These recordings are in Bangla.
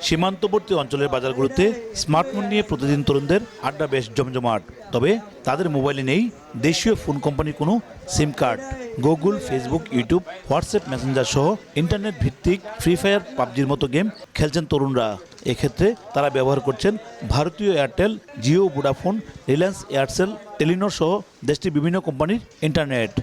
সীমান্তবর্তী অঞ্চলের বাজারগুলোতে স্মার্টফোন নিয়ে প্রতিদিন তরুণদের আড্ডা বেশ জমজমাট। তবে তাদের মোবাইলে নেই দেশীয় ফোন কোম্পানির কোনো সিম card. Google, Facebook, YouTube, WhatsApp Messenger সহ ইন্টারনেট ভিত্তিক ফ্রি ফায়ার, পাবজির মতো গেম খেলছেন তরুণরা। এক্ষেত্রে তারা ব্যবহার করছেন ভারতীয় Airtel, Jio, Vodafone, Reliance, Aircel, Telenor সহ দেশটির বিভিন্ন কোম্পানির ইন্টারনেট।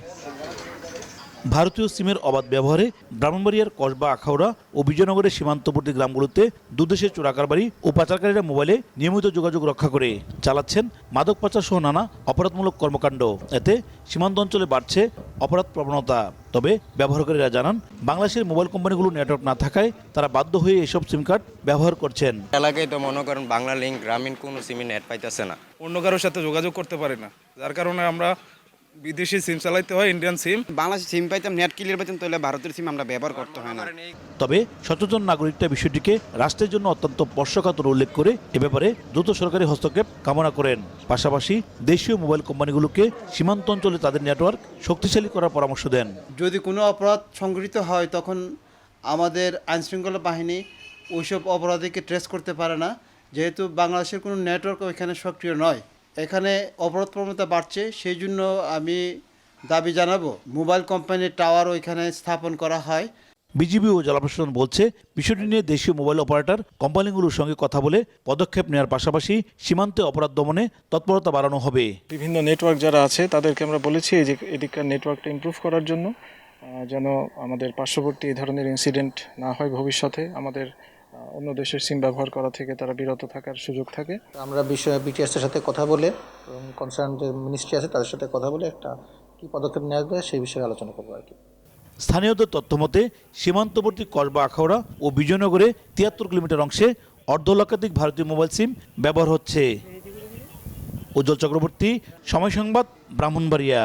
ভারতীয় সিমের অবাধ ব্যবহারে ব্রাহ্মণবাড়িয়ার কসবা, আখাউড়া ও বিজয়নগরের সীমান্তবর্তী গ্রামগুলোতে দুদেশের চোরাকারবারি ও পাচারকারীরা মোবাইলে নিয়মিত যোগাযোগ রক্ষা করে চালাচ্ছেন মাদক পাচার সহ নানা অপরাধমূলক কর্মকাণ্ড। এতে সীমান্ত অঞ্চলে বাড়ছে অপরাধ প্রবণতা। তবে ব্যবহারকারীরা জানান, বাংলাদেশের মোবাইল কোম্পানিগুলো নেটওয়ার্ক না থাকায় তারা বাধ্য হয়ে এসব সিম কার্ড ব্যবহার করছেন। এলাকায় তো মনে করেন বাংলা লিঙ্ক, গ্রামীণ কোনো সিমে নেট পাইতেছে না, অন্য কারোর সাথে যোগাযোগ করতে পারি না, যার কারণে আমরা বিদেশি সিম চালাইতে হয়, ইন্ডিয়ান সিম। বাংলাদেশের সিম পাইতাম, নেট ক্লিয়ার পাইতাম, তাহলে ভারতের সিম আমরা ব্যবহার করতে হয় না। তবে সচেতন নাগরিকরা বিষয়টিকে রাষ্ট্রের জন্য অত্যন্ত স্পর্শকাতর উল্লেখ করে এ ব্যাপারে দ্রুত সরকারি হস্তক্ষেপ কামনা করেন। পাশাপাশি দেশীয় মোবাইল কোম্পানিগুলোকে সীমান্ত অঞ্চলে তাদের নেটওয়ার্ক শক্তিশালী করার পরামর্শ দেন। যদি কোনো অপরাধ সংঘটিত হয় তখন আমাদের আইনশৃঙ্খলা বাহিনী ওইসব অপরাধীকে ট্রেস করতে পারে না, যেহেতু বাংলাদেশের কোনো নেটওয়ার্ক ওইখানে সক্রিয় নয়। এখানে অপরাধ প্রবণতা বাড়ছে, সেই জন্য আমি দাবি জানাবো মোবাইল কোম্পানির টাওয়ার ওইখানে স্থাপন করা হয়। বিজিবি ও জেলা প্রশাসন বলছে, বিষয়টি নিয়ে দেশীয় মোবাইল অপারেটর কোম্পানিগুলোর সঙ্গে কথা বলে পদক্ষেপ নেওয়ার পাশাপাশি সীমান্তে অপরাধ দমনে তৎপরতা বাড়ানো হবে। বিভিন্ন নেটওয়ার্ক যারা আছে তাদেরকে আমরা বলেছি যে এদিককার নেটওয়ার্কটা ইমপ্রুভ করার জন্য, যেন আমাদের পার্শ্ববর্তী এই ধরনের ইনসিডেন্ট না হয় ভবিষ্যতে, আমাদের অন্য দেশের সিম ব্যবহার করা থেকে তারা বিরত থাকার সুযোগ থাকে। আমরা বিটিএসের সাথে কথা বলে এবং কনসার্ন যে মিনিস্ট্রি আছে তাদের সাথে কথা বলে একটা কী পদক্ষেপ নেওয়া যাবে সেই বিষয়ে আলোচনা করবো আর কি। স্থানীয়দের তথ্যমতে সীমান্তবর্তী কসবা, আখাউড়া ও বিজয়নগরে ৭৩ কিলোমিটার অংশে অর্ধলক্ষাধিক ভারতীয় মোবাইল সিম ব্যবহার হচ্ছে। উজ্জ্বল চক্রবর্তী, সময় সংবাদ, ব্রাহ্মণবাড়িয়া।